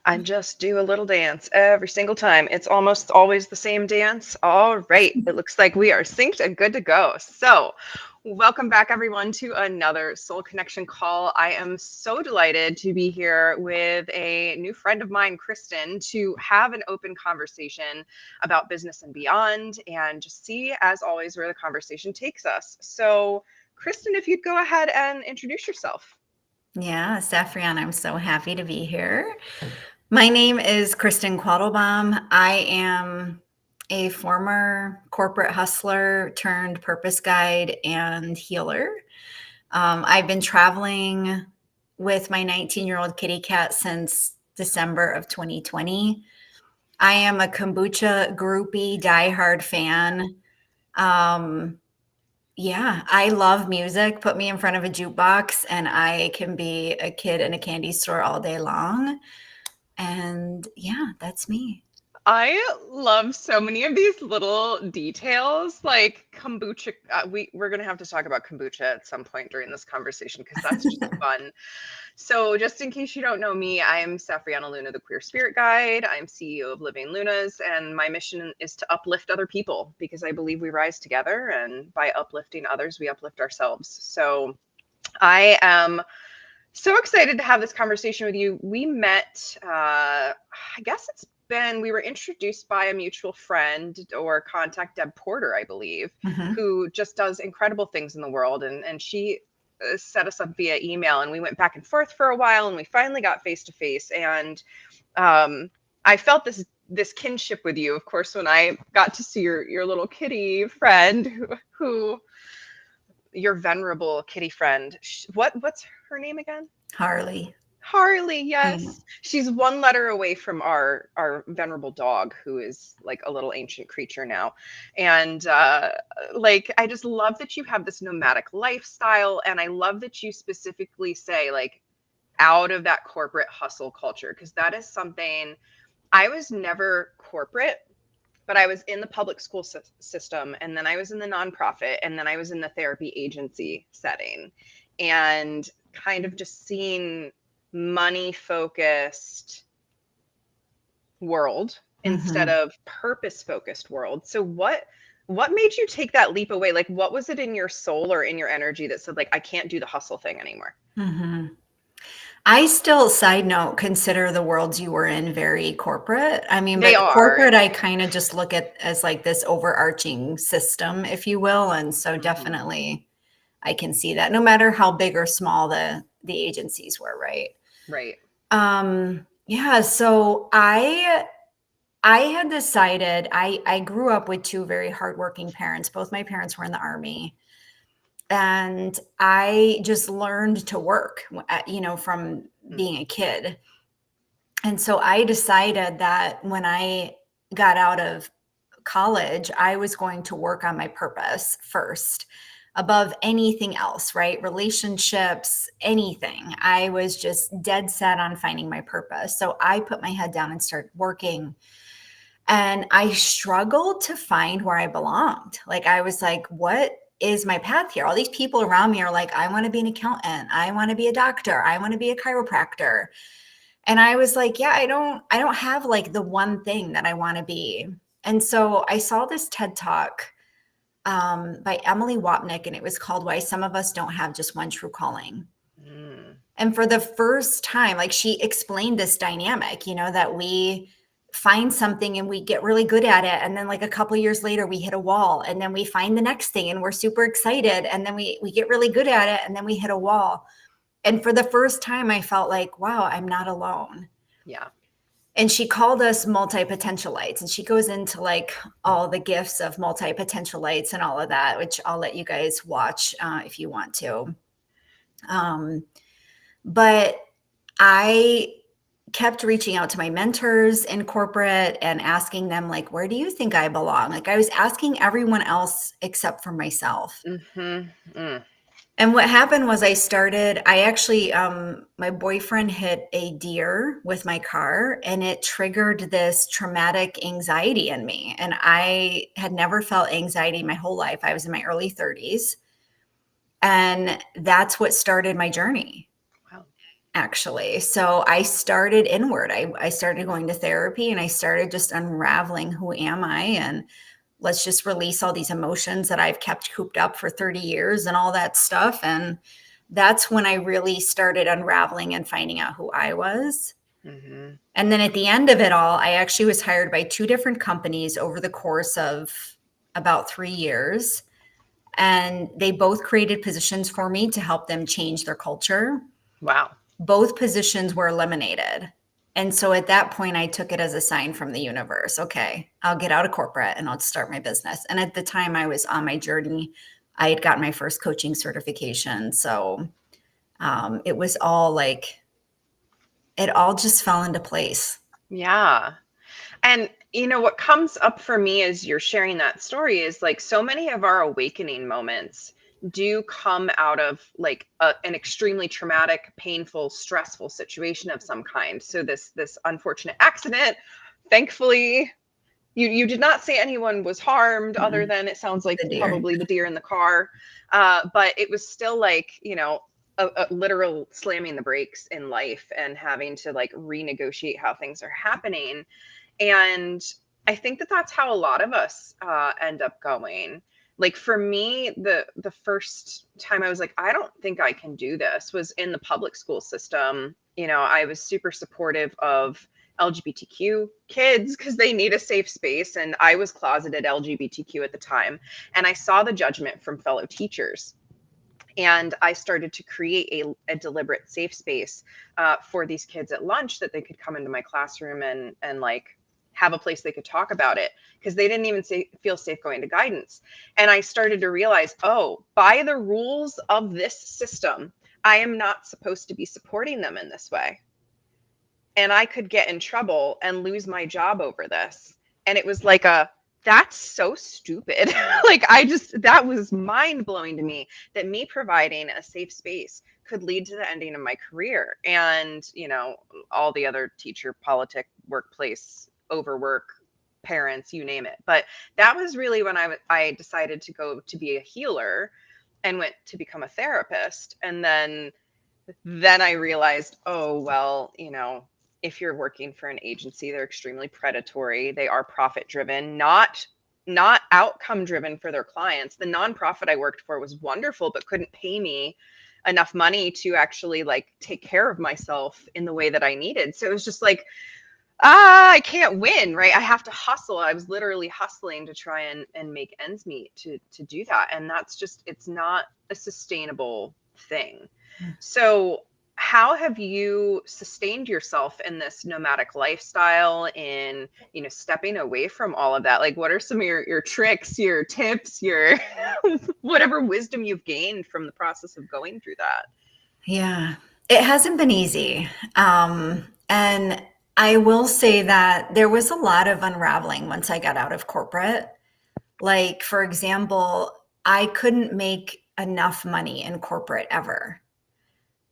I just do a little dance every single time. It's almost always the same dance. All right. It looks like we are synced and good to go. So, welcome back, everyone, to another Soul Connection call. I am so delighted to be here with a new friend of mine, Kristin, to have an open conversation about business and beyond and just see, as always, where the conversation takes us. So, Kristin, if you'd go ahead and introduce yourself. Yeah, Safrianna, I'm so happy to be here. My name is Kristin Quattlebaum. I am a former corporate hustler turned purpose guide and healer. I've been traveling with my 19-year-old kitty cat since December of 2020. I am a kombucha groupie, diehard fan. Yeah, I love music. Put me in front of a jukebox and I can be a kid in a candy store all day long. And yeah, that's me. I love so many of these little details, like kombucha. We're gonna have to talk about kombucha at some point during this conversation because that's just fun. So, just in case you don't know me, I'm Safrianna Luna, the Queer Spirit Guide. I'm CEO of Living Lunas, and my mission is to uplift other people because I believe we rise together, and by uplifting others, we uplift ourselves. So, I am so excited to have this conversation with you. We met, I guess we were introduced by a mutual friend or contact, Deb Porter, I believe, who just does incredible things in the world. And she set us up via email, and we went back and forth for a while, and we finally got face to face. And I felt this kinship with you, of course, when I got to see your little kitty friend who your venerable kitty friend. What's her name again? Harley. Harley, yes. She's one letter away from our venerable dog, who is like a little ancient creature now. And like, I just love that you have this nomadic lifestyle, and I love that you specifically say, like, out of that corporate hustle culture, because that is something. I was never corporate, but I was in the public school system, and then I was in the nonprofit, and then I was in the therapy agency setting, and kind of just seeing money focused world instead of purpose focused world. So what made you take that leap away? Like, what was it in your soul or in your energy that said, like, I can't do the hustle thing anymore? I still, side note, consider the worlds you were in very corporate. I mean, They but are. corporate, I kind of just look at as like this overarching system, if you will. And so definitely I can see that no matter how big or small the agencies were, right? Right. Yeah, so I had decided I grew up with two very hardworking parents. Both my parents were in the Army. And I just learned to work, from being a kid. And so I decided that when I got out of college, I was going to work on my purpose first above anything else, right? Relationships, anything. I was just dead set on finding my purpose. So I put my head down and started working. And I struggled to find where I belonged. Like, I was like, what is my path here? All these people around me are like, I want to be an accountant. I want to be a doctor. I want to be a chiropractor. And I was like, yeah, I don't have like the one thing that I want to be. And so I saw this TED Talk by Emily Wapnick, and it was called Why Some of Us Don't Have Just One True Calling. And for the first time, like, she explained this dynamic, that we find something and we get really good at it. And then like a couple of years later, we hit a wall, and then we find the next thing and we're super excited. And then we get really good at it, and then we hit a wall. And for the first time, I felt like, wow, I'm not alone. Yeah. And she called us multi-potentialites, and she goes into like all the gifts of multi-potentialites and all of that, which I'll let you guys watch if you want to. But I kept reaching out to my mentors in corporate and asking them, like, where do you think I belong? Like, I was asking everyone else except for myself. And what happened was I actually, my boyfriend hit a deer with my car, and it triggered this traumatic anxiety in me. And I had never felt anxiety my whole life. I was in my early 30s. And that's what started my journey. Wow. actually. So I started inward. I started going to therapy, and I started just unraveling, who am I? And let's just release all these emotions that I've kept cooped up for 30 years and all that stuff. And that's when I really started unraveling and finding out who I was. Mm-hmm. And then at the end of it all, I actually was hired by 2 different companies over the course of about 3 years. And they both created positions for me to help them change their culture. Wow. Both positions were eliminated. And so at that point, I took it as a sign from the universe. Okay, I'll get out of corporate and I'll start my business. And at the time, I was on my journey. I had gotten my first coaching certification. So it was all like, it all just fell into place. Yeah. And what comes up for me as you're sharing that story is like so many of our awakening moments do come out of like an extremely traumatic, painful, stressful situation of some kind. So this unfortunate accident, thankfully, you did not say anyone was harmed, other than it sounds like probably the deer in the car. But it was still like, a literal slamming the brakes in life and having to like renegotiate how things are happening. And I think that that's how a lot of us end up going. Like for me, the first time I was like, I don't think I can do this, was in the public school system. I was super supportive of LGBTQ kids because they need a safe space. And I was closeted LGBTQ at the time. And I saw the judgment from fellow teachers. And I started to create a deliberate safe space for these kids at lunch, that they could come into my classroom and like have a place they could talk about it, because they didn't even feel safe going to guidance. And I started to realize, oh, by the rules of this system, I am not supposed to be supporting them in this way. And I could get in trouble and lose my job over this. And it was like that's so stupid. Like that was mind blowing to me, that me providing a safe space could lead to the ending of my career. And, all the other teacher, politic, workplace, overwork, parents, you name it. But that was really when I decided to go to be a healer and went to become a therapist. And then I realized, oh, well, if you're working for an agency, they're extremely predatory. They are profit driven, not outcome driven for their clients. The nonprofit I worked for was wonderful, but couldn't pay me enough money to actually like take care of myself in the way that I needed. So it was just like, I can't win, right? I have to hustle. I was literally hustling to try and make ends meet to do that. And that's just, it's not a sustainable thing. So how have you sustained yourself in this nomadic lifestyle, in, stepping away from all of that? Like, what are some of your tricks, your tips, your whatever wisdom you've gained from the process of going through that? Yeah, it hasn't been easy. And I will say that there was a lot of unraveling once I got out of corporate. Like, for example, I couldn't make enough money in corporate ever.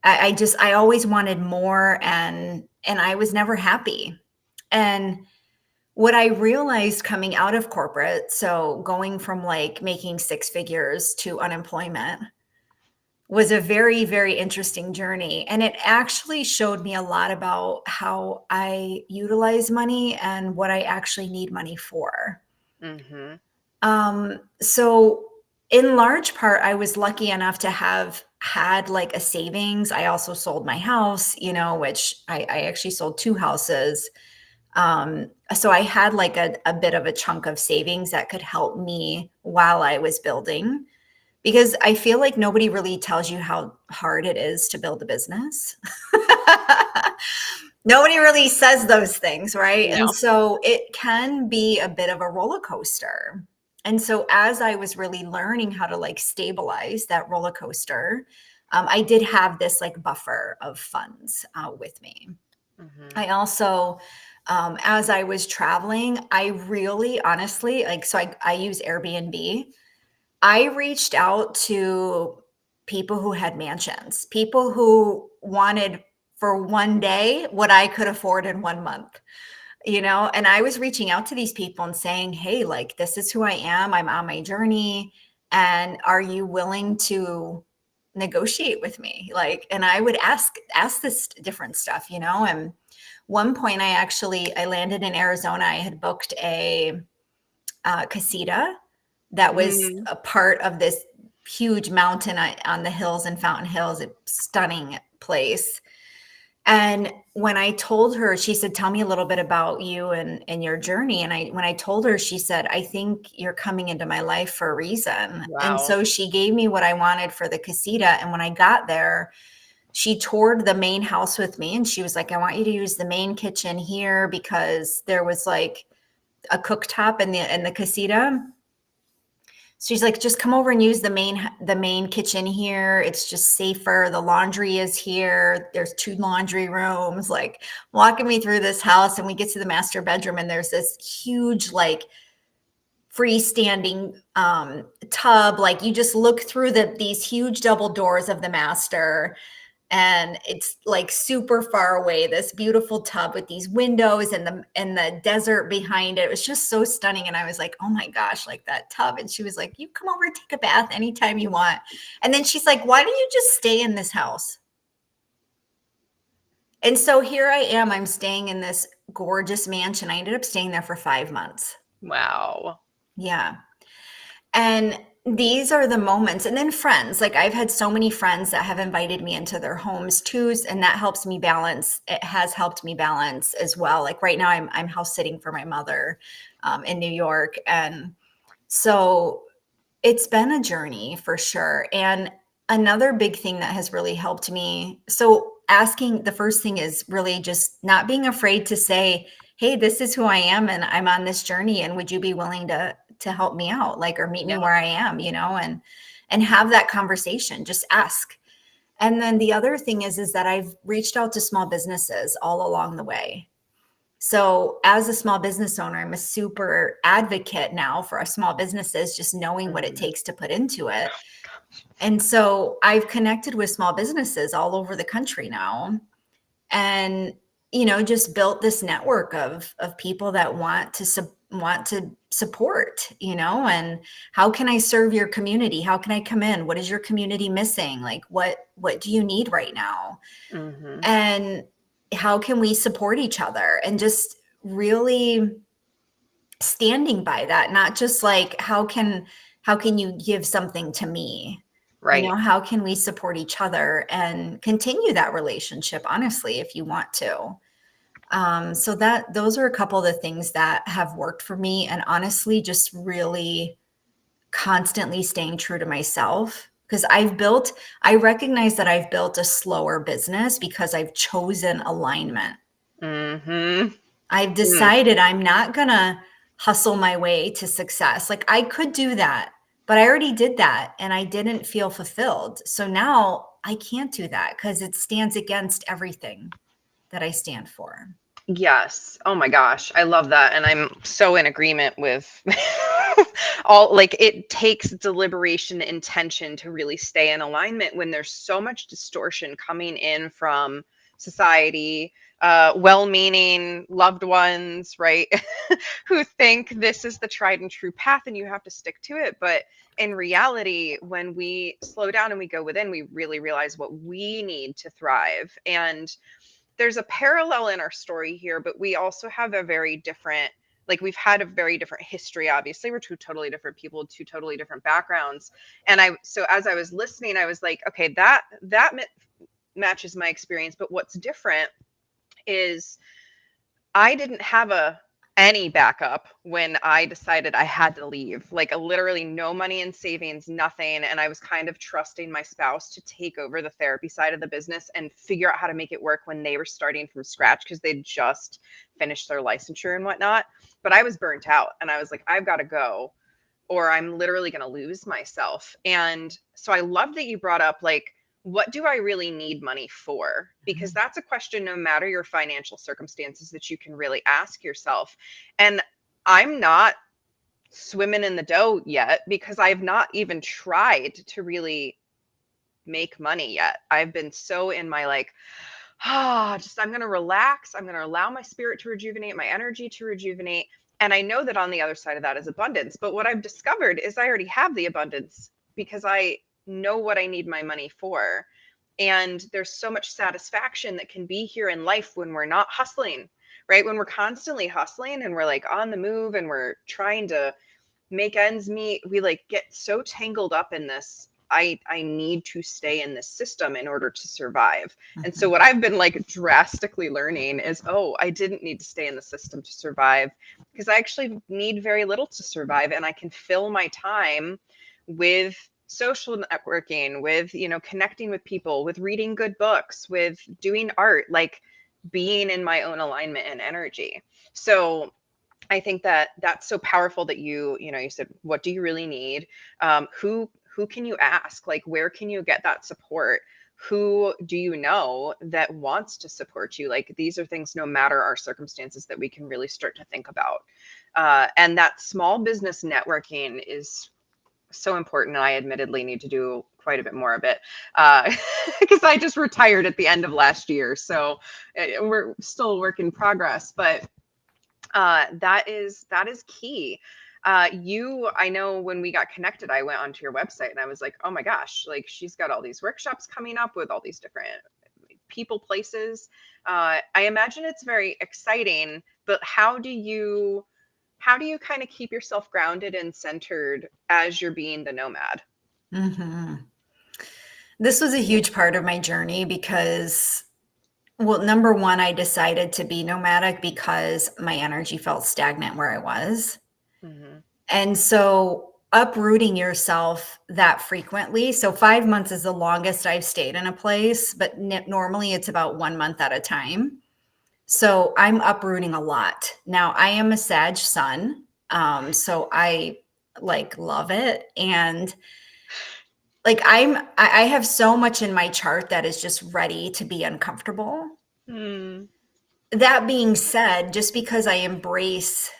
I always wanted more, and I was never happy. And what I realized coming out of corporate, so going from like making 6 figures to unemployment, was a very, very interesting journey. And it actually showed me a lot about how I utilize money and what I actually need money for. Mm-hmm. So in large part, I was lucky enough to have had like a savings. I also sold my house, which I actually sold 2 houses. So I had like a bit of a chunk of savings that could help me while I was building, because I feel like nobody really tells you how hard it is to build a business. Nobody really says those things, right? No. And so it can be a bit of a roller coaster. And so as I was really learning how to like stabilize that roller coaster, I did have this like buffer of funds with me. Mm-hmm. I also, as I was traveling, I really honestly, like, so I use Airbnb. I reached out to people who had mansions, people who wanted for one day what I could afford in 1 month, and I was reaching out to these people and saying, hey, like, this is who I am. I'm on my journey. And are you willing to negotiate with me. Like, and I would ask this different stuff, you know. And one point I landed in Arizona. I had booked a casita that was Mm, a part of this huge mountain on the hills in Fountain Hills, a stunning place. And when I told her, she said, "Tell me a little bit about you and your journey." And when I told her, she said, "I think you're coming into my life for a reason." And wow. so she gave me what I wanted for the casita. And when I got there, she toured the main house with me, and she was like, "I want you to use the main kitchen here because there was like a cooktop in the casita." So she's like, "Just come over and use the main kitchen here. It's just safer. The laundry is here. There's 2 laundry rooms." Like, walking me through this house, and we get to the master bedroom, and there's this huge, like, freestanding tub. Like, you just look through these huge double doors of the master, and it's like super far away, this beautiful tub with these windows and the desert behind it. It was just so stunning. And I was like, "Oh my gosh, like that tub." And she was like, "You come over and take a bath anytime you want." And then she's like, "Why don't you just stay in this house?" And so here I am, I'm staying in this gorgeous mansion. I ended up staying there for 5 months. Wow. Yeah. And these are the moments. And then friends, like, I've had so many friends that have invited me into their homes too, and that helps me balance. It has helped me balance as well. Like, right now I'm house sitting for my mother in New York. And so it's been a journey for sure. And another big thing that has really helped me, so asking, the first thing is really just not being afraid to say, "Hey, this is who I am, and I'm on this journey, and would you be willing to help me out, like, or meet me Yeah. where I am," you know, and have that conversation. Just ask. And then the other thing is that I've reached out to small businesses all along the way. So as a small business owner, I'm a super advocate now for our small businesses, just knowing what it Mm. takes to put into it. And so I've connected with small businesses all over the country now, and, you know, just built this network of people that want to support, you know. And how can I serve your community? How can I come in? What is your community missing? Like, what do you need right now? Mhm. And how can we support each other? And just really standing by that, not just like, how can you give something to me? You know, Right. how can we support each other and continue that relationship, honestly, if you want to. So those are a couple of the things that have worked for me. And honestly, just really constantly staying true to myself, because I recognize that I've built a slower business because I've chosen alignment. Mhm. I've Mm. decided I'm not gonna hustle my way to success. Like, I could do that, but I already did that and I didn't feel fulfilled. So now I can't do that because it stands against everything that I stand for. Yes. Oh my gosh. I love that. And I'm so in agreement with all, like, it takes deliberation, intention to really stay in alignment when there's so much distortion coming in from society, well-meaning loved ones, right? Who think this is the tried and true path and you have to stick to it. But in reality, when we slow down and we go within, we really realize what we need to thrive. And there's a parallel in our story here, but we also have a very different, like, we've had a very different history. Obviously, we're two totally different people, two totally different backgrounds. And so as I was listening, I was like, okay, that matches my experience, but what's different is I didn't have any backup when I decided I had to leave. Like, literally no money in savings, nothing, and I was kind of trusting my spouse to take over the therapy side of the business and figure out how to make it work when they were starting from scratch because they'd just finished their licensure and whatnot. But I was burnt out and I was like, I've got to go or I'm literally going to lose myself. And so I love that you brought up, like, what do I really need money for? Because that's a question, no matter your financial circumstances, that you can really ask yourself. And I'm not swimming in the dough yet because I've not even tried to really make money yet. I've been so in my, like, just, I'm going to relax. I'm going to allow my spirit to rejuvenate, my energy to rejuvenate. And I know that on the other side of that is abundance. But what I've discovered is I already have the abundance because I know what I need my money for. And there's so much satisfaction that can be here in life when we're not hustling, right? When we're constantly hustling and we're like on the move and we're trying to make ends meet, we like get so tangled up in this. I need to stay in this system in order to survive. And so what I've been like drastically learning is, oh, I didn't need to stay in the system to survive, because I actually need very little to survive, and I can fill my time with social networking, with, you know, connecting with people, with reading good books, with doing art, like being in my own alignment and energy. So I think that that's so powerful that you know, you said, what do you really need? Who can you ask? Like, where can you get that support? Who do you know that wants to support you? Like, these are things, no matter our circumstances, that we can really start to think about. And that small business networking is so important. And I admittedly need to do quite a bit more of it, because I just retired at the end of last year. So we're still a work in progress, but that is key. I know when we got connected, I went onto your website and I was like, oh my gosh, like she's got all these workshops coming up with all these different people, places. I imagine it's very exciting, but how do you kind of keep yourself grounded and centered as you're being the nomad? Mm-hmm. This was a huge part of my journey because, well, number one, I decided to be nomadic because my energy felt stagnant where I was. Mm-hmm. And so uprooting yourself that frequently. So 5 months is the longest I've stayed in a place, but normally it's about 1 month at a time. So I'm uprooting a lot. Now I am a Sag sun. So I like love it. And like I have so much in my chart that is just ready to be uncomfortable. Mm. That being said, just because I embrace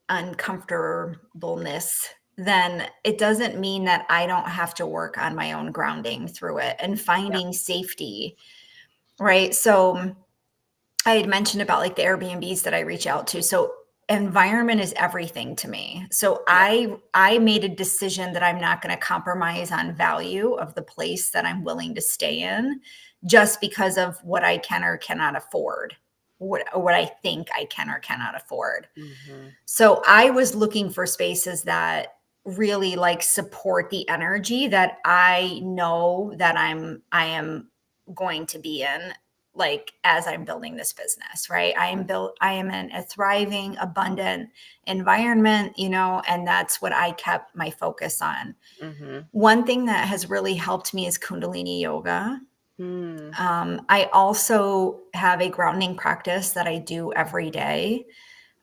uncomfortableness, then it doesn't mean that I don't have to work on my own grounding through it and finding safety, right? So I had mentioned about like the Airbnbs that I reach out to. So environment is everything to me. So I made a decision that I'm not going to compromise on value of the place that I'm willing to stay in just because of what I can or cannot afford, what I think I can or cannot afford. Mm-hmm. So I was looking for spaces that really like support the energy that I know that I am going to be in, like as I'm building this business, right? I am in a thriving, abundant environment, you know, and that's what I kept my focus on. Mm-hmm. One thing that has really helped me is Kundalini yoga. Mm. I also have a grounding practice that I do every day.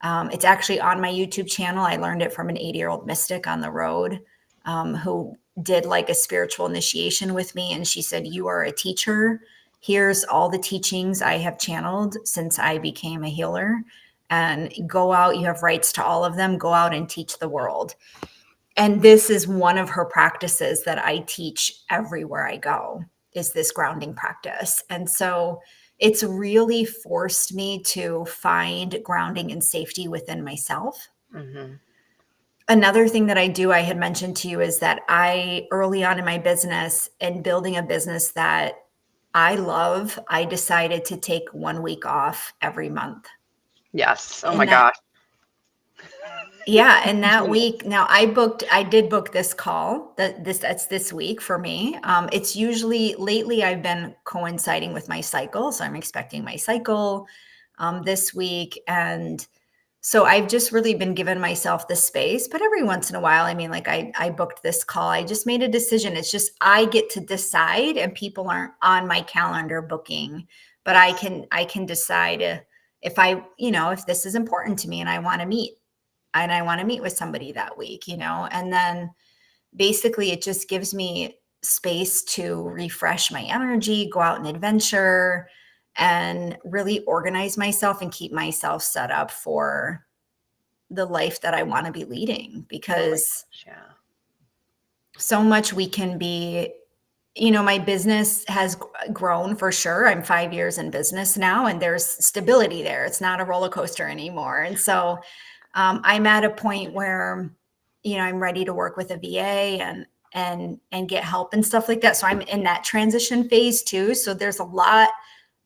It's actually on my YouTube channel. I learned it from an 80-year-old mystic on the road, who did like a spiritual initiation with me. And she said, "You are a teacher. Here's all the teachings I have channeled since I became a healer. And go out. You have rights to all of them. Go out and teach the world." And this is one of her practices that I teach everywhere I go, is this grounding practice. And so it's really forced me to find grounding and safety within myself. Mm-hmm. Another thing that I do, I had mentioned to you, is that I, early on in my business and building a business that I love, I decided to take 1 week off every month. Yes. Oh my And that, gosh. yeah, and that week, now I did book this call. That's this week for me. It's usually, lately I've been coinciding with my cycle, so I'm expecting my cycle this week, and so I've just really been giving myself the space. But every once in a while, I mean, like I booked this call. I just made a decision. It's just I get to decide, and people aren't on my calendar booking, but I can decide if if this is important to me and I want to meet. And I want to meet with somebody that week, and then basically it just gives me space to refresh my energy, go out and adventure, and really organize myself and keep myself set up for the life that I want to be leading, because so much we can be, my business has grown for sure. I'm 5 years in business now, and there's stability there. It's not a roller coaster anymore. And so I'm at a point where, I'm ready to work with a VA and get help and stuff like that. So I'm in that transition phase too. So there's a lot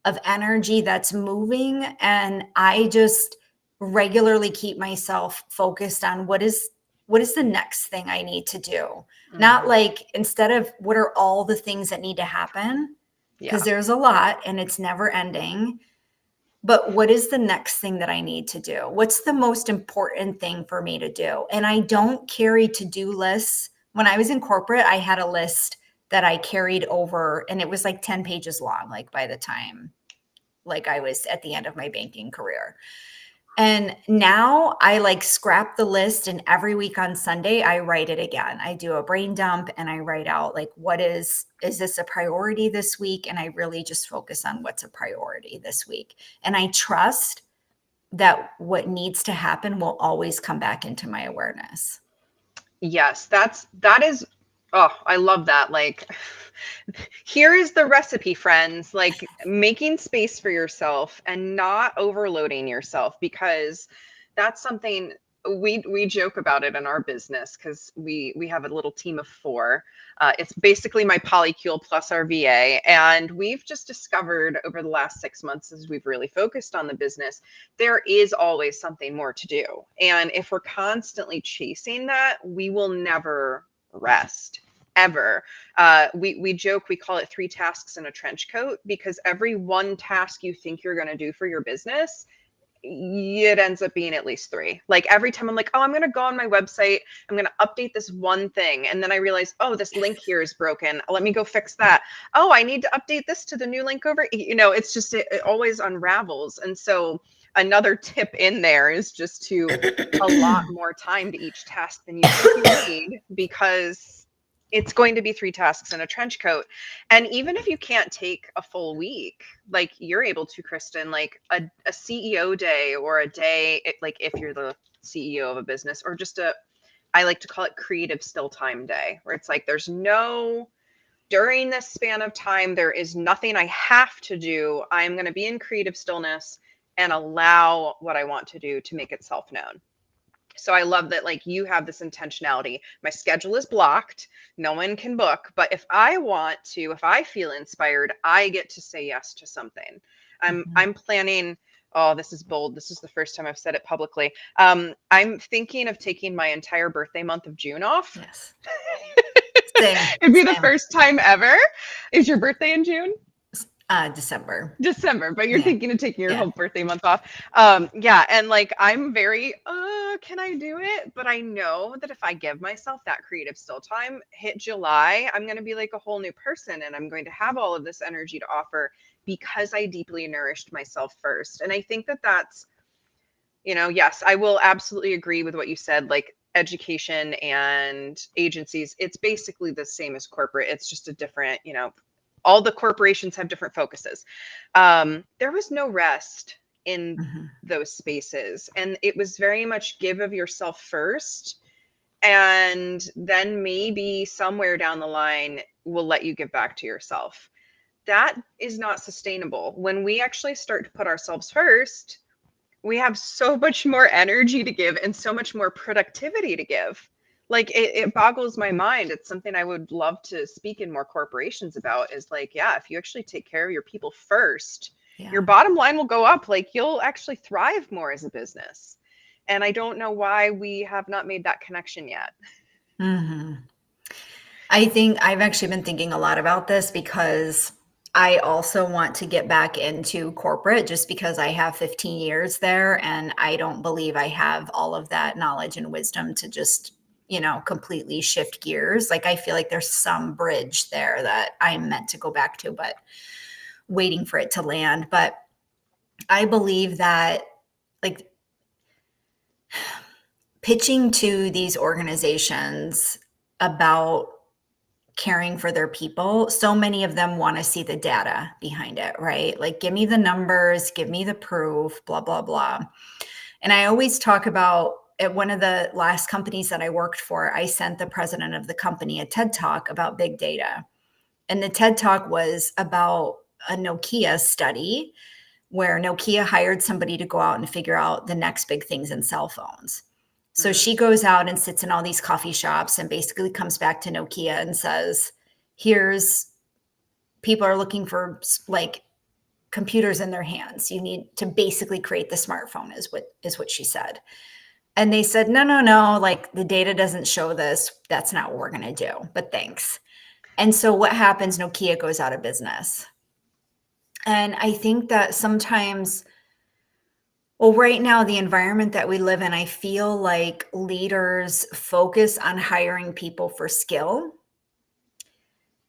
of energy that's moving, and I just regularly keep myself focused on what is the next thing I need to do. Not like, instead of what are all the things that need to happen, because there's a lot and it's never ending. But what is the next thing that I need to do? What's the most important thing for me to do? And I don't carry to-do lists. When I was in corporate, I had a list that I carried over, and it was like 10 pages long, like by the time like I was at the end of my banking career. And now I like scrap the list, and every week on Sunday, I write it again. I do a brain dump and I write out like, is this a priority this week? And I really just focus on what's a priority this week. And I trust that what needs to happen will always come back into my awareness. Yes, that is, oh, I love that. Like, here is the recipe, friends, like making space for yourself and not overloading yourself, because that's something we joke about it in our business, because we have a little team of 4. It's basically my polycule plus our VA. And we've just discovered over the last 6 months, as we've really focused on the business, there is always something more to do. And if we're constantly chasing that, we will never rest. Ever. We joke, we call it 3 tasks in a trench coat, because every one task you think you're going to do for your business, it ends up being at least 3. Like every time I'm like, oh, I'm going to go on my website, I'm going to update this one thing. And then I realize, oh, this link here is broken. Let me go fix that. Oh, I need to update this to the new link over. It's just, it always unravels. And so another tip in there is just to allot more time to each task than you think you need, because it's going to be 3 tasks in a trench coat. And even if you can't take a full week, like you're able to, Kristin, like a CEO day, or a day, like if you're the CEO of a business, or just I like to call it creative still time day, where it's like, during this span of time, there is nothing I have to do. I'm going to be in creative stillness and allow what I want to do to make itself known. So I love that, like, you have this intentionality. My schedule is blocked. No one can book. But if I feel inspired, I get to say yes to something. I'm planning, oh, this is bold. This is the first time I've said it publicly. I'm thinking of taking my entire birthday month of June off. Yes. It'd be the first time ever. Is your birthday in June? December, but you're thinking of taking your whole birthday month off. And like, I'm very, can I do it? But I know that if I give myself that creative still time, hit July, I'm going to be like a whole new person, and I'm going to have all of this energy to offer, because I deeply nourished myself first. And I think that that's, yes, I will absolutely agree with what you said. Like, education and agencies, it's basically the same as corporate. It's just a different, all the corporations have different focuses. There was no rest in those spaces. And it was very much give of yourself first. And then maybe somewhere down the line, we'll let you give back to yourself. That is not sustainable. When we actually start to put ourselves first, we have so much more energy to give and so much more productivity to give. Like, it boggles my mind. It's something I would love to speak in more corporations about, is like, if you actually take care of your people first, your bottom line will go up. Like, you'll actually thrive more as a business. And I don't know why we have not made that connection yet. I think I've actually been thinking a lot about this, because I also want to get back into corporate, just because I have 15 years there, and I don't believe I have all of that knowledge and wisdom to just completely shift gears. Like, I feel like there's some bridge there that I'm meant to go back to, but waiting for it to land. But I believe that, like, pitching to these organizations about caring for their people, so many of them want to see the data behind it, right? Like, give me the numbers, give me the proof, blah, blah, blah. And I always talk about, at one of the last companies that I worked for, I sent the president of the company a TED Talk about big data. And the TED Talk was about a Nokia study where Nokia hired somebody to go out and figure out the next big things in cell phones. So she goes out and sits in all these coffee shops and basically comes back to Nokia and says, here's, people are looking for like computers in their hands. You need to basically create the smartphone is what she said. And they said, no, like the data doesn't show this. That's not what we're going to do, but thanks. And so what happens? Nokia goes out of business. And I think that sometimes, well, right now, the environment that we live in, I feel like leaders focus on hiring people for skill,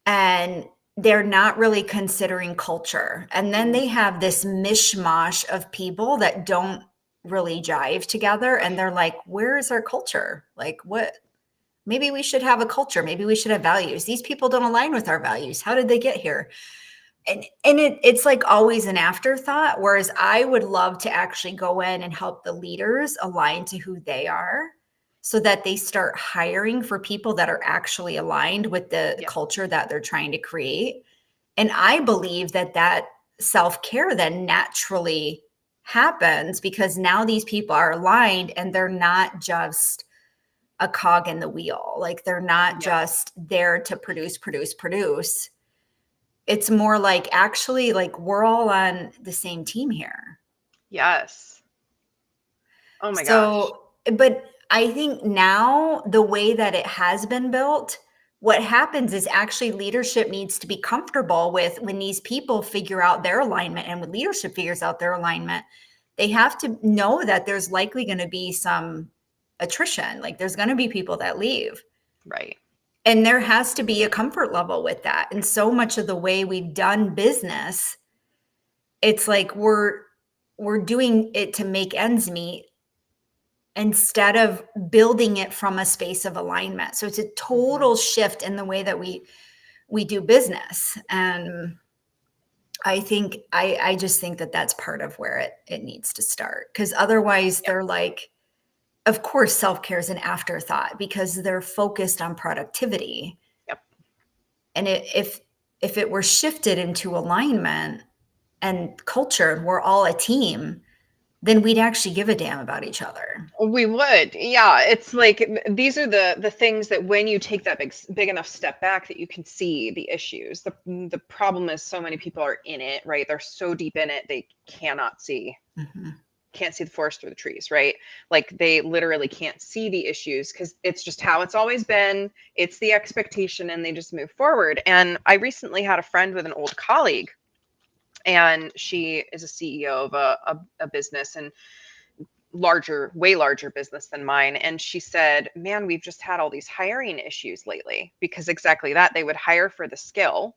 and they're not really considering culture. And then they have this mishmash of people that don't really jive together. And they're like, where is our culture? Like, what? Maybe we should have a culture. Maybe we should have values. These people don't align with our values. How did they get here? And it's like always an afterthought, whereas I would love to actually go in and help the leaders align to who they are so that they start hiring for people that are actually aligned with the culture that they're trying to create. And I believe that self-care then naturally happens because now these people are aligned and they're not just a cog in the wheel. Like they're not just there to produce. It's more like actually like we're all on the same team here. Yes. Oh my gosh. So, but I think now the way that it has been built, what happens is actually leadership needs to be comfortable with when these people figure out their alignment, and when leadership figures out their alignment, they have to know that there's likely going to be some attrition. Like there's going to be people that leave. Right. And there has to be a comfort level with that. And so much of the way we've done business, it's like we're doing it to make ends meet instead of building it from a space of alignment. So it's a total shift in the way that we do business. And I think, I just think that that's part of where it needs to start. Because otherwise they're like, of course, self-care is an afterthought because they're focused on productivity. Yep. And if it were shifted into alignment and culture, and we're all a team, then we'd actually give a damn about each other. We would. Yeah. It's like these are the things that when you take that big enough step back that you can see the issues. The problem is so many people are in it, right? They're so deep in it, they cannot see. Can't see the forest through the trees, right? Like they literally can't see the issues because it's just how it's always been. It's the expectation and they just move forward. And I recently had a friend with an old colleague, and she is a CEO of a business, and way larger business than mine. And she said, man, we've just had all these hiring issues lately because exactly that, they would hire for the skill.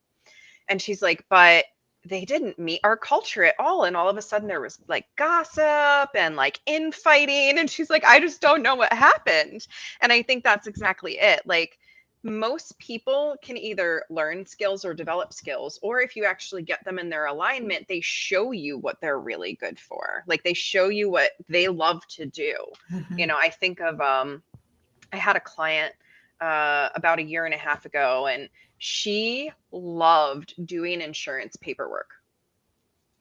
And she's like, but they didn't meet our culture at all. And all of a sudden there was like gossip and like infighting. And she's like, I just don't know what happened. And I think that's exactly it. Like most people can either learn skills or develop skills, or if you actually get them in their alignment, they show you what they're really good for. Like they show you what they love to do. You know, I think of, I had a client about a year and a half ago, and she loved doing insurance paperwork.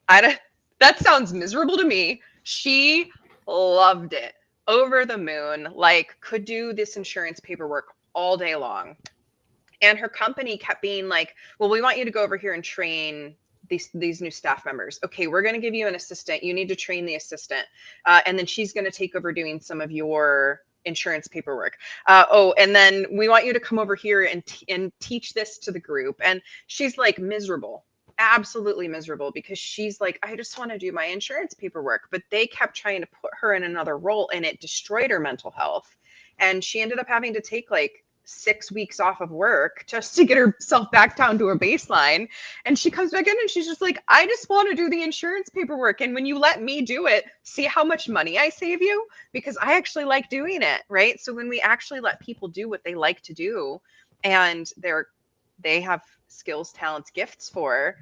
That sounds miserable to me. She loved it. Over the moon, like could do this insurance paperwork all day long. And her company kept being like, well, we want you to go over here and train these new staff members. Okay, we're going to give you an assistant. You need to train the assistant. And then she's going to take over doing some of your insurance paperwork. And then we want you to come over here and teach this to the group. And she's like miserable, absolutely miserable, because she's like, I just want to do my insurance paperwork. But they kept trying to put her in another role, and it destroyed her mental health. And she ended up having to take like 6 weeks off of work just to get herself back down to a baseline. And she comes back in and she's just like, I just want to do the insurance paperwork. And when you let me do it, see how much money I save you, because I actually like doing it. Right. So when we actually let people do what they like to do, and they have skills, talents, gifts for,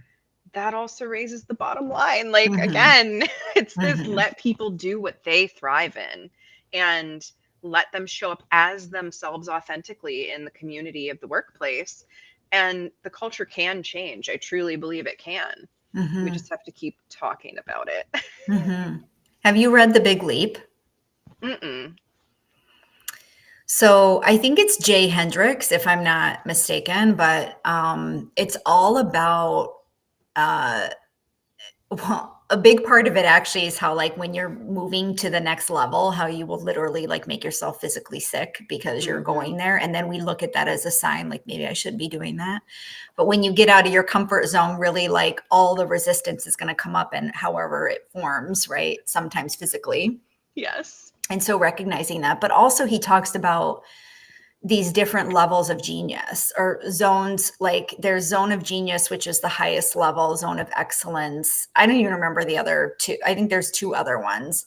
that also raises the bottom line. Like, again, it's this, let people do what they thrive in, and let them show up as themselves authentically in the community of the workplace. And the culture can change. I truly believe it can. We just have to keep talking about it. Have you read The Big Leap? Mm-mm. So I think it's Jay Hendricks, if I'm not mistaken, but it's all about uh, well, a big part of it actually is how, like, when you're moving to the next level, how you will literally like make yourself physically sick because you're Mm-hmm. going there. And then we look at that as a sign, like maybe I should be doing that. But when you get out of your comfort zone, really like all the resistance is going to come up and however it forms, right? Sometimes physically. Yes. And so recognizing that, but also he talks about these different levels of genius or zones. Like there's zone of genius, which is the highest level, zone of excellence. I don't even remember the other two. I think there's two other ones,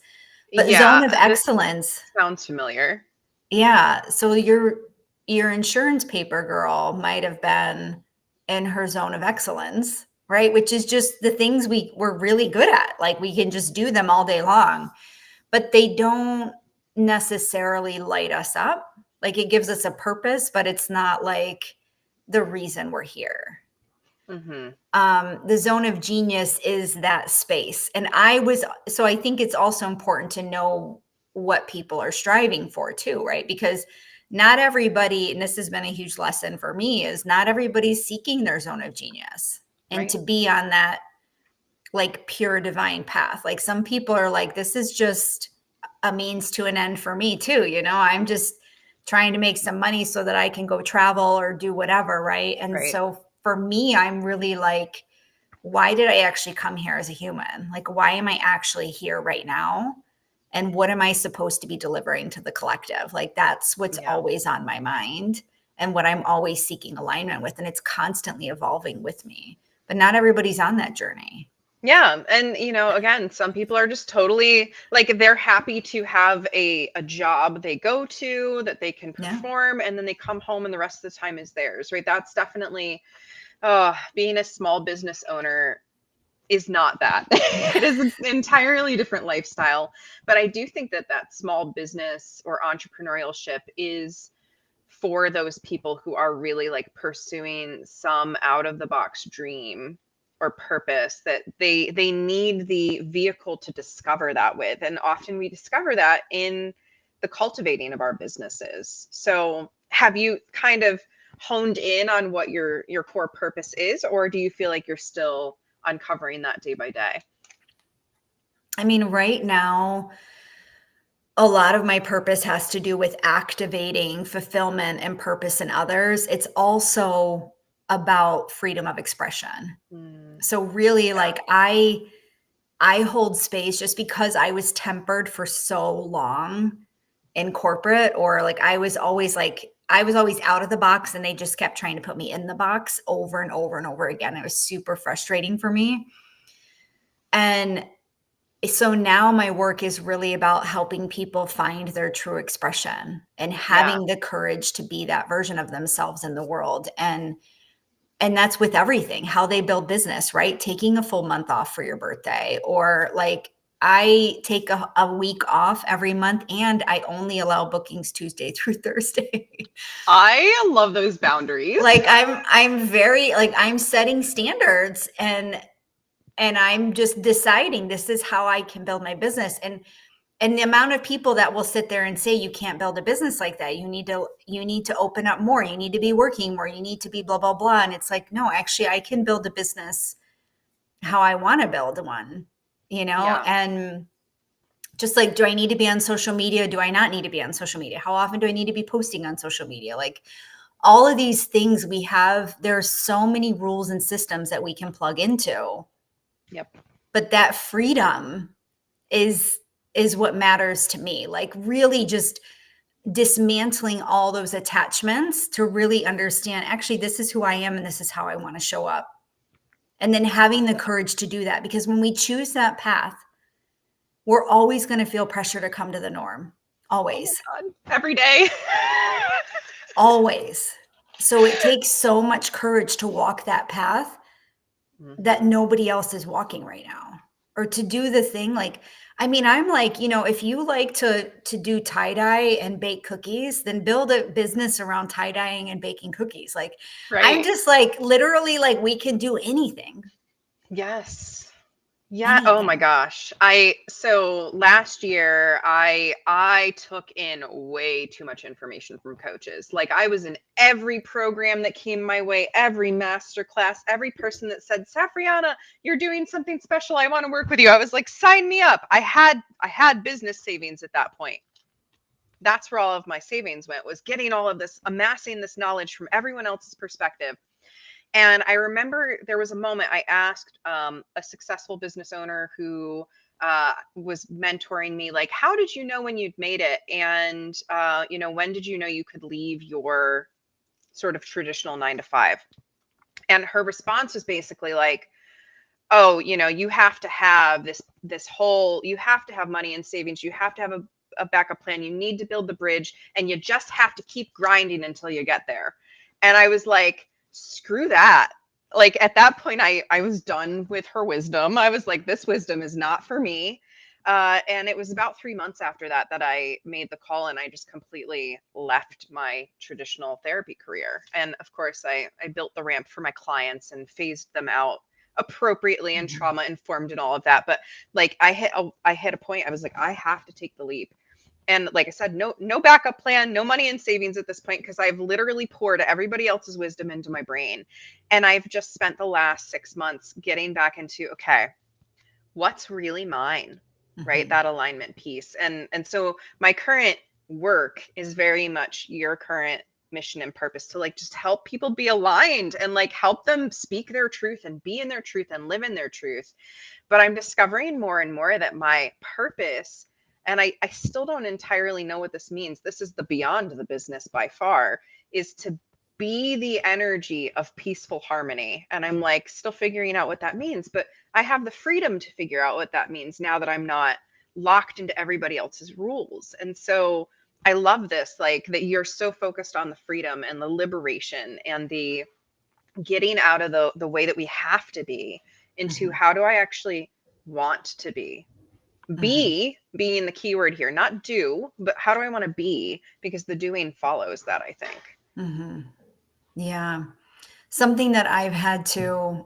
but zone Yeah, of this excellence. sounds familiar. Yeah. So your insurance paper girl might have been in her zone of excellence, right? Which is just the things we're really good at. Like we can just do them all day long, but they don't necessarily light us up. Like it gives us a purpose, but it's not like the reason we're here. Mm-hmm. The zone of genius is that space. And so I think it's also important to know what people are striving for too, right? Because not everybody, and this has been a huge lesson for me, is not everybody's seeking their zone of genius and Right. to be on that like pure divine path. Like some people are like, this is just a means to an end for me too. I'm just trying to make some money so that I can go travel or do whatever. Right. And Right. so for me, I'm really like, why did I actually come here as a human? Like, why am I actually here right now? And what am I supposed to be delivering to the collective? Like, that's what's Yeah. always on my mind and what I'm always seeking alignment with. And it's constantly evolving with me. But not everybody's on that journey. Yeah, and again, some people are just totally like they're happy to have a job they go to that they can Yeah. perform, and then they come home and the rest of the time is theirs, right? That's definitely being a small business owner is not that. It is an entirely different lifestyle. But I do think that that small business or entrepreneurship is for those people who are really like pursuing some out of the box dream or purpose that they need the vehicle to discover that with, and often we discover that in the cultivating of our businesses. So have you kind of honed in on what your core purpose is, or do you feel like you're still uncovering that day by day? I mean, right now, a lot of my purpose has to do with activating fulfillment and purpose in others. It's also about freedom of expression. Mm, So really yeah. like I hold space just because I was tempered for so long in corporate, or like I was always out of the box and they just kept trying to put me in the box over and over and over again. It was super frustrating for me. And so now my work is really about helping people find their true expression and Yeah. having the courage to be that version of themselves in the world. And that's with everything, how they build business, right? Taking a full month off for your birthday, or like I take a week off every month and I only allow bookings Tuesday through Thursday. I love those boundaries. Like I'm very like I'm setting standards and I'm just deciding this is how I can build my business. And the amount of people that will sit there and say you can't build a business like that. You need to open up more. You need to be working more. You need to be blah blah blah. And it's like, no, actually I can build a business how I want to build one, Yeah. And just like, do I need to be on social media? Do I not need to be on social media? How often do I need to be posting on social media? Like all of these things there's so many rules and systems that we can plug into. Yep. But that freedom is what matters to me. Like really just dismantling all those attachments to really understand, actually, this is who I am and this is how I want to show up. And then having the courage to do that, because when we choose that path, we're always going to feel pressure to come to the norm. Oh Always. my God. Every day. Always. So it takes so much courage to walk that path that Mhm. nobody else is walking right now, or to do the thing. Like, I mean, I'm like, if you like to do tie-dye and bake cookies, then build a business around tie-dyeing and baking cookies. Like, I'm Right. just like literally like we can do anything. Yes. Yeah. Oh my Anything. gosh. So last year I took in way too much information from coaches. Like I was in every program that came my way, every master class, every person that said, Safrianna, you're doing something special. I want to work with you. I was like, sign me up. I had business savings at that point. That's where all of my savings went, was getting all of this, amassing this knowledge from everyone else's perspective. And I remember there was a moment I asked a successful business owner who was mentoring me, like, how did you know when you'd made it? And, when did you know you could leave your sort of traditional 9 to 5? And her response was basically like, oh, you have to have you have to have money in savings. You have to have a backup plan. You need to build the bridge, and you just have to keep grinding until you get there. And I was like, screw that. Like at that point, I was done with her wisdom. I was like, this wisdom is not for me. And it was about 3 months after that I made the call, and I just completely left my traditional therapy career. And of course, I built the ramp for my clients and phased them out appropriately and Mhm. trauma informed and all of that. But like I hit a point. I was like, I have to take the leap. And like I said, no backup plan, no money in savings at this point, because I've literally poured everybody else's wisdom into my brain. And I've just spent the last 6 months getting back into, okay, what's really mine, right? Mhm. That alignment piece. And so my current work is very much your current mission and purpose, to like just help people be aligned and like help them speak their truth and be in their truth and live in their truth. But I'm discovering more and more that my purpose, and I still don't entirely know what this means, this is the beyond the business by far, is to be the energy of peaceful harmony. And I'm like still figuring out what that means, but I have the freedom to figure out what that means now that I'm not locked into everybody else's rules. And so I love this, like that you're so focused on the freedom and the liberation and the getting out of the way that we have to be into Mhm. how do I actually want to be. Mhm. Be being the key word here, not do, but how do I want to be? Because the doing follows that, I think. Mhm. Yeah. Something that I've had to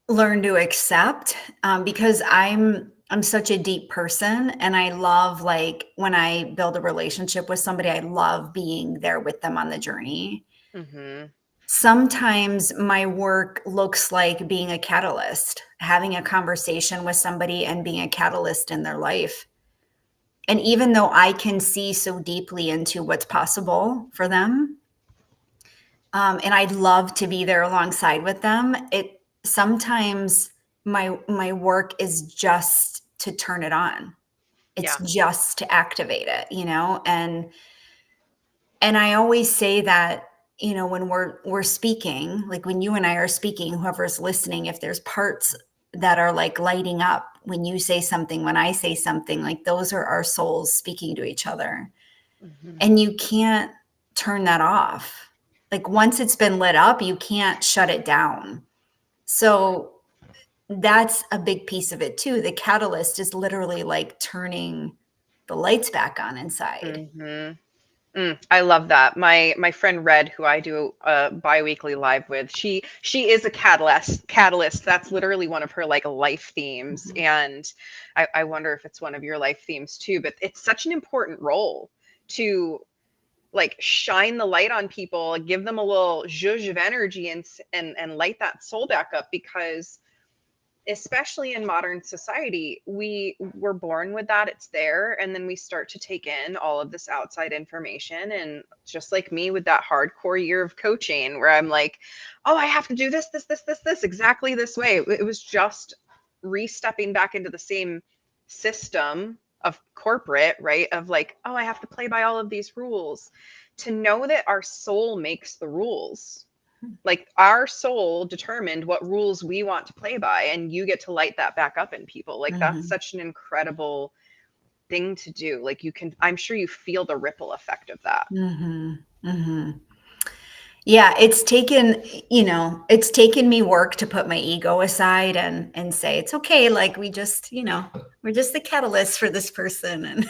learn to accept, because I'm such a deep person, and I love, like, when I build a relationship with somebody, I love being there with them on the journey. Mm-hmm. Sometimes my work looks like being a catalyst, having a conversation with somebody and being a catalyst in their life. And even though I can see so deeply into what's possible for them, and I'd love to be there alongside with them, it sometimes my work is just to turn it on. It's Yeah. just to activate it, and I always say that, when we're speaking, like when you and I are speaking, whoever's listening, if there's parts that are like lighting up when you say something, when I say something, like those are our souls speaking to each other. Mm-hmm. And you can't turn that off. Like once it's been lit up, you can't shut it down. So that's a big piece of it too. The catalyst is literally like turning the lights back on inside. Mm-hmm. I love that. My friend Red, who I do a biweekly live with, she is a catalyst. Catalyst. That's literally one of her like life themes, Mhm. and I wonder if it's one of your life themes too. But it's such an important role to like shine the light on people, give them a little zhuzh of energy, and light that soul back up, because especially in modern society, we were born with that, it's there, and then we start to take in all of this outside information. And just like me with that hardcore year of coaching, where I'm like, oh, I have to do this exactly this way. It was just re-stepping back into the same system of corporate, right? Of like, oh, I have to play by all of these rules. To know that our soul makes the rules, like our soul determined what rules we want to play by, and you get to light that back up in people. Like that's Mhm. such an incredible thing to do. Like you can, I'm sure you feel the ripple effect of that. Mhm. Mhm. Yeah, it's taken me work to put my ego aside and say it's okay, like we're just the catalyst for this person, and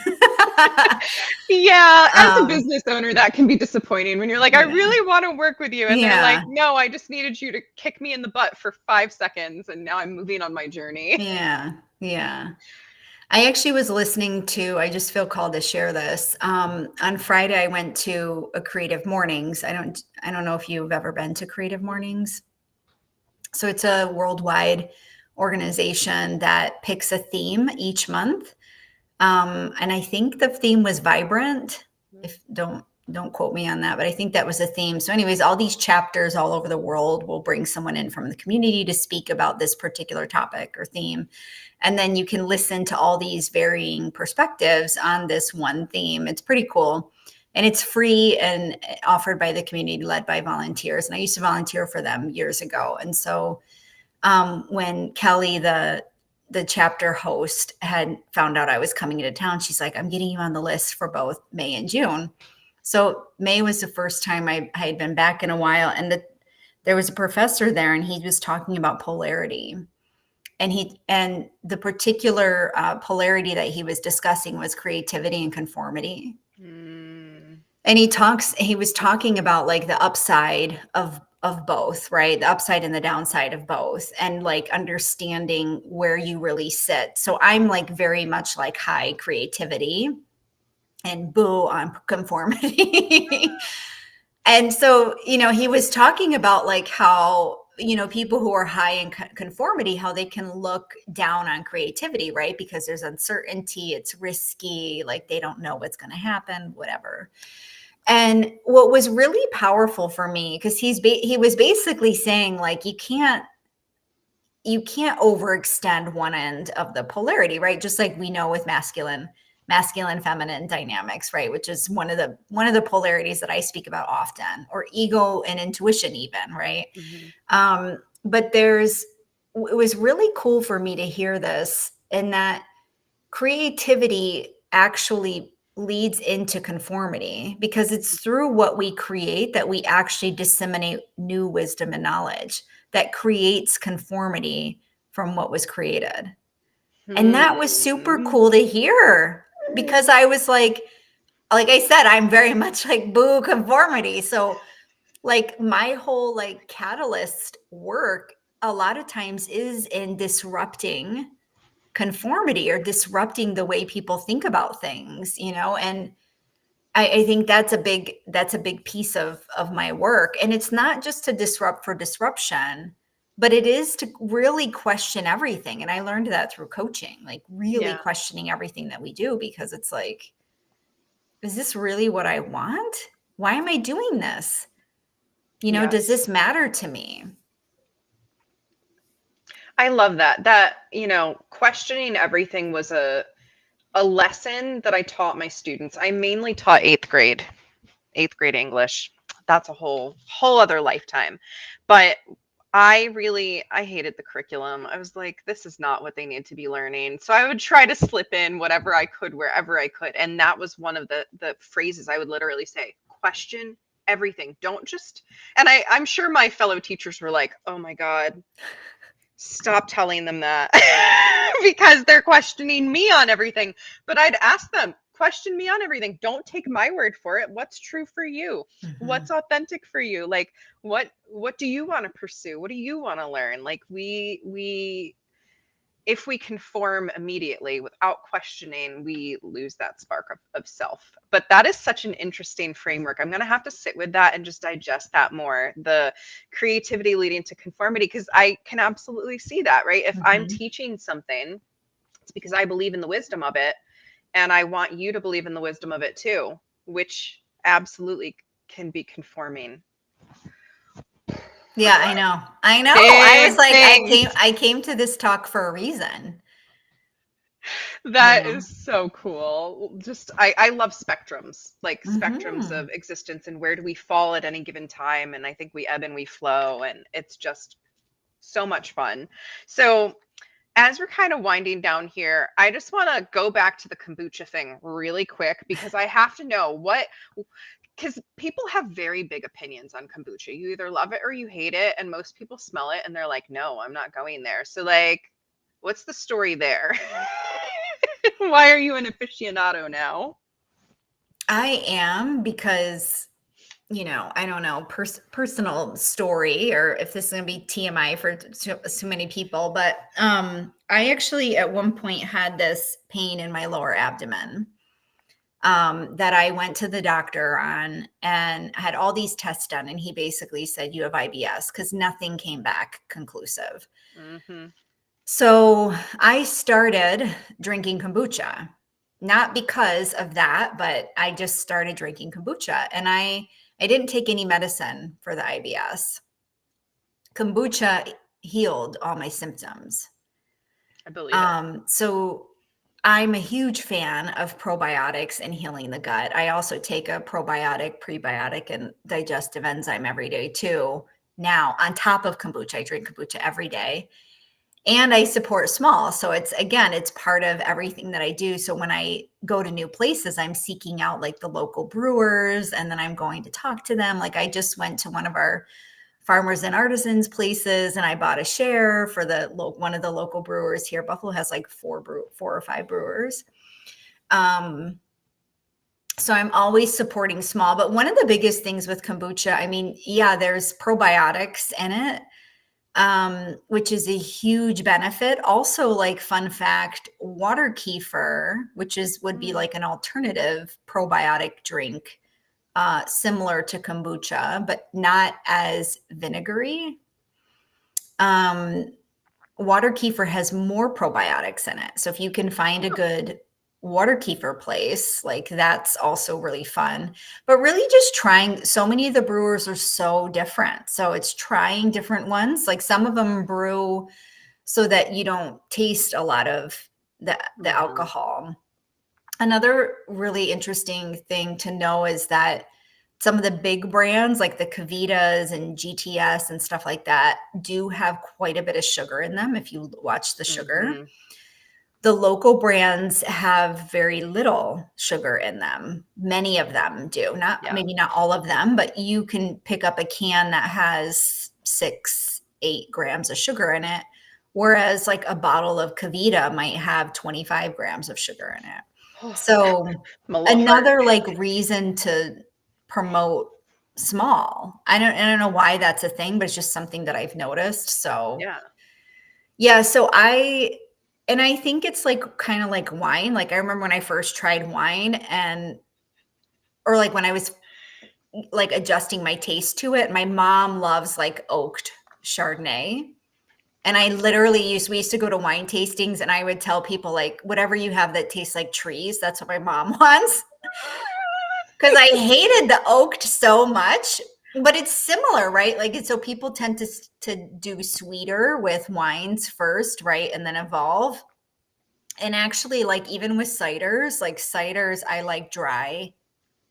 Yeah, as a business owner, that can be disappointing when you're like, I really want to work with you. And they're like, no, I just needed you to kick me in the butt for 5 seconds. And now I'm moving on my journey. Yeah. Yeah. I actually was listening to, I just feel called to share this. On Friday, I went to a Creative Mornings. I don't know if you've ever been to Creative Mornings. So it's a worldwide organization that picks a theme each month. And I think the theme was vibrant. If don't quote me on that, but I think that was the theme. So anyways, all these chapters all over the world will bring someone in from the community to speak about this particular topic or theme. And then you can listen to all these varying perspectives on this one theme. It's pretty cool. And it's free and offered by the community, led by volunteers. And I used to volunteer for them years ago. And so when Kelly, the chapter host, had found out I was coming into town, she's like, I'm getting you on the list for both May and June. So May was the first time I had been back in a while. And there was a professor there, and he was talking about polarity. And the particular polarity that he was discussing was creativity and conformity. And he was talking about like the upside of both, right? The upside and the downside of both, and like understanding where you really sit. So I'm like very much like high creativity and boo on conformity. And so, he was talking about like how, people who are high in conformity, how they can look down on creativity, right? Because there's uncertainty, it's risky, like they don't know what's going to happen, whatever. And what was really powerful for me, because he was basically saying like, you can't overextend one end of the polarity, right? Just like we know with masculine feminine dynamics, right? Which is one of the polarities that I speak about often, or ego and intuition even, right? Mm-hmm. But it was really cool for me to hear this, and that creativity actually leads into conformity, because it's through what we create that we actually disseminate new wisdom and knowledge that creates conformity from what was created. And that was super cool to hear, because I was like I said, I'm very much like boo conformity. So like my whole like catalyst work a lot of times is in disrupting conformity, or disrupting the way people think about things, and I think that's a big piece of my work. And it's not just to disrupt for disruption, but it is to really question everything. And I learned that through coaching, like really questioning everything that we do, because it's like, is this really what I want? Why am I doing this? Does this matter to me? I love that, questioning everything was a lesson that I taught my students. I mainly taught 8th grade English. That's a whole other lifetime. But I hated the curriculum. I was like, this is not what they need to be learning. So I would try to slip in whatever I could, wherever I could. And that was one of the phrases I would literally say: question everything. Don't just, and I'm sure my fellow teachers were like, oh my God, stop telling them that because they're questioning me on everything. But I'd ask them, question me on everything. Don't take my word for it. What's true for you? Mm-hmm. What's authentic for you? Like, what do you want to pursue? What do you want to learn? Like if we conform immediately without questioning, we lose that spark of self. But that is such an interesting framework. I'm going to have to sit with that and just digest that more. The creativity leading to conformity, because I can absolutely see that, right? If I'm teaching something, it's because I believe in the wisdom of it. And I want you to believe in the wisdom of it too, which absolutely can be conforming. Yeah, I know. I was like, I came to this talk for a reason. That is so cool. Just, I love spectrums, like spectrums of existence, and where do we fall at any given time. And I think we ebb and we flow, and it's just so much fun. So as we're kind of winding down here, I just want to go back to the kombucha thing really quick, because I have to know because people have very big opinions on kombucha. You either love it or you hate it. And most people smell it and they're like, no, I'm not going there. So like, what's the story there? Why are you an aficionado now? I am because, I don't know, personal story, or if this is going to be TMI for so many people, but I actually at one point had this pain in my lower abdomen that I went to the doctor on and had all these tests done. And he basically said, you have IBS, because nothing came back conclusive. Mm-hmm. So I started drinking kombucha, not because of that, but I just started drinking kombucha, and I didn't take any medicine for the IBS. Kombucha healed all my symptoms. I believe it. So I'm a huge fan of probiotics and healing the gut. I also take a probiotic, prebiotic, and digestive enzyme every day too. Now, on top of kombucha, I drink kombucha every day. And I support small. So it's part of everything that I do. So when I go to new places, I'm seeking out like the local brewers, and then I'm going to talk to them. Like I just went to one of our farmers and artisans places, and I bought a share for one of the local brewers here. Buffalo has like four or five brewers. So I'm always supporting small. But one of the biggest things with kombucha, I mean, yeah, there's probiotics in it, which is a huge benefit. Also, like fun fact, water kefir, which would be like an alternative probiotic drink, similar to kombucha, but not as vinegary. Water kefir has more probiotics in it. So if you can find a good water kefir place, like that's also really fun. But really just trying, so many of the brewers are so different. So it's trying different ones. Like some of them brew so that you don't taste a lot of the alcohol. Another really interesting thing to know is that some of the big brands like the Kavitas and GTS and stuff like that do have quite a bit of sugar in them if you watch the sugar. The local brands have very little sugar in them. Many of them do. Maybe not all of them, but you can pick up a can that has 6-8 grams of sugar in it, whereas like a bottle of Kavita might have 25 grams of sugar in it. So another like reason to promote small. I don't know why that's a thing, but it's just something that I've noticed. So yeah, so I think it's like kind of like wine. Like I remember when I first tried wine, or like when I was like adjusting my taste to it, my mom loves like oaked Chardonnay. And I literally we used to go to wine tastings, and I would tell people like, whatever you have that tastes like trees, that's what my mom wants. Because I hated the oaked so much, but it's similar, right? Like so people tend to do sweeter with wines first, right? And then evolve. And actually, like even with ciders, I like dry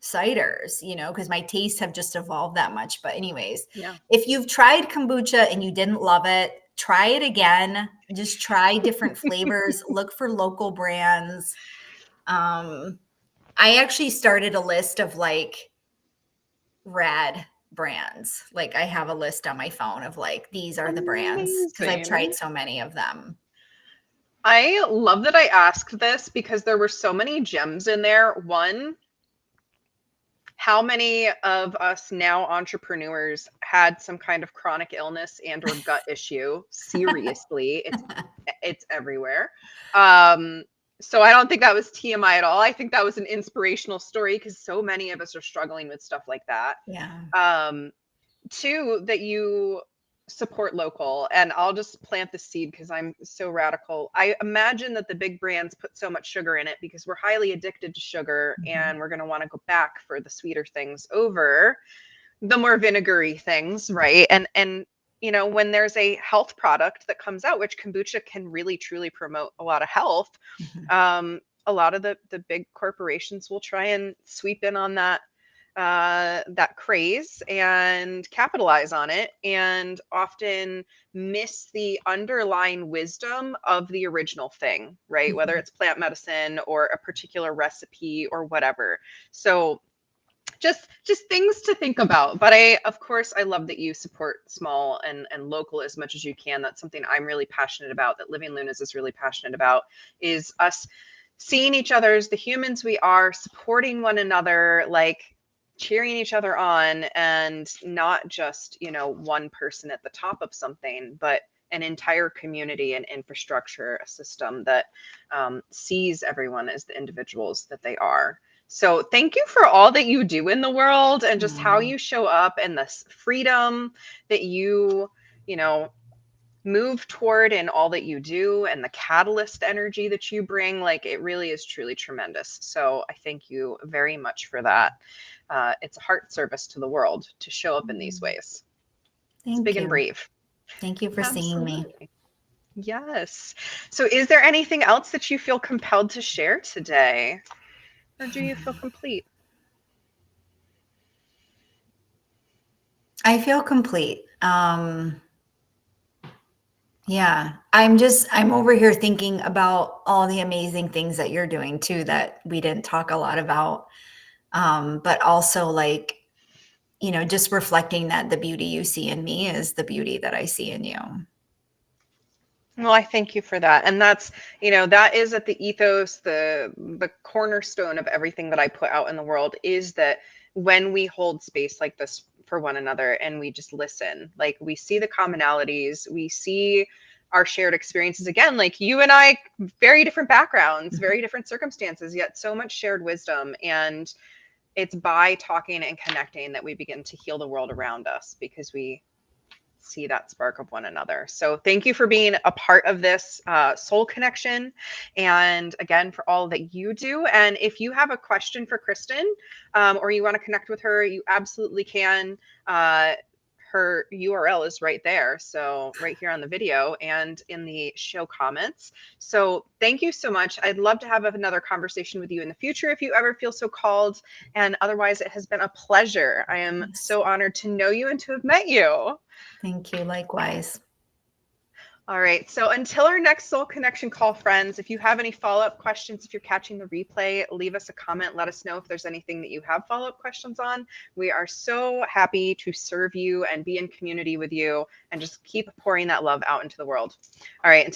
ciders, because my tastes have just evolved that much. But anyways, if you've tried kombucha and you didn't love it, try it again. Just try different flavors. Look for local brands. I actually started a list of like rad brands. Like I have a list on my phone of like, these are the brands, because I've tried so many of them. I love that I asked this because there were so many gems in there. One, how many of us now entrepreneurs had some kind of chronic illness and or gut issue? Seriously, it's everywhere. So I don't think that was TMI at all. I think that was an inspirational story because so many of us are struggling with stuff like that. Yeah. Two, that you support local, and I'll just plant the seed because I'm so radical. I imagine that the big brands put so much sugar in it because we're highly addicted to sugar, and we're going to want to go back for the sweeter things over the more vinegary things, right? And when there's a health product that comes out, which kombucha can really truly promote a lot of health, a lot of the big corporations will try and sweep in on that craze and capitalize on it, and often miss the underlying wisdom of the original thing, right? Whether it's plant medicine or a particular recipe or whatever. So just things to think about. But of course, I love that you support small and local as much as you can. That's something I'm really passionate about, that Living Lunas is really passionate about, is us seeing each other as the humans we are, supporting one another, like cheering each other on, and not just, you know, one person at the top of something, but an entire community and infrastructure, a system that sees everyone as the individuals that they are. So thank you for all that you do in the world, and just how you show up, and this freedom that you know, move toward in all that you do, and the catalyst energy that you bring. Like, it really is truly tremendous. So I thank you very much for that. It's a heart service to the world to show up in these ways. It's big and brave. Thank you for seeing me. Yes. So is there anything else that you feel compelled to share today? Or do you feel complete? I feel complete. Yeah, I'm over here thinking about all the amazing things that you're doing too, that we didn't talk a lot about. But also, like, you know, just reflecting that the beauty you see in me is the beauty that I see in you. Well, I thank you for that. And that's, you know, that is at the ethos, the cornerstone of everything that I put out in the world, is that when we hold space like this for one another and we just listen, like, we see the commonalities, we see our shared experiences. Again, like, you and I, very different backgrounds, very different circumstances, yet so much shared wisdom. And it's by talking and connecting that we begin to heal the world around us, because we see that spark of one another. So thank you for being a part of this soul connection, and again, for all that you do. And if you have a question for Kristin, or you want to connect with her, you absolutely can. Her URL is right there. So right here on the video and in the show comments. So thank you so much. I'd love to have another conversation with you in the future if you ever feel so called. And otherwise, it has been a pleasure. I am so honored to know you and to have met you. Thank you. Likewise. All right. So until our next soul connection call, friends, if you have any follow-up questions, if you're catching the replay, leave us a comment. Let us know if there's anything that you have follow-up questions on. We are so happy to serve you and be in community with you, and just keep pouring that love out into the world. All right.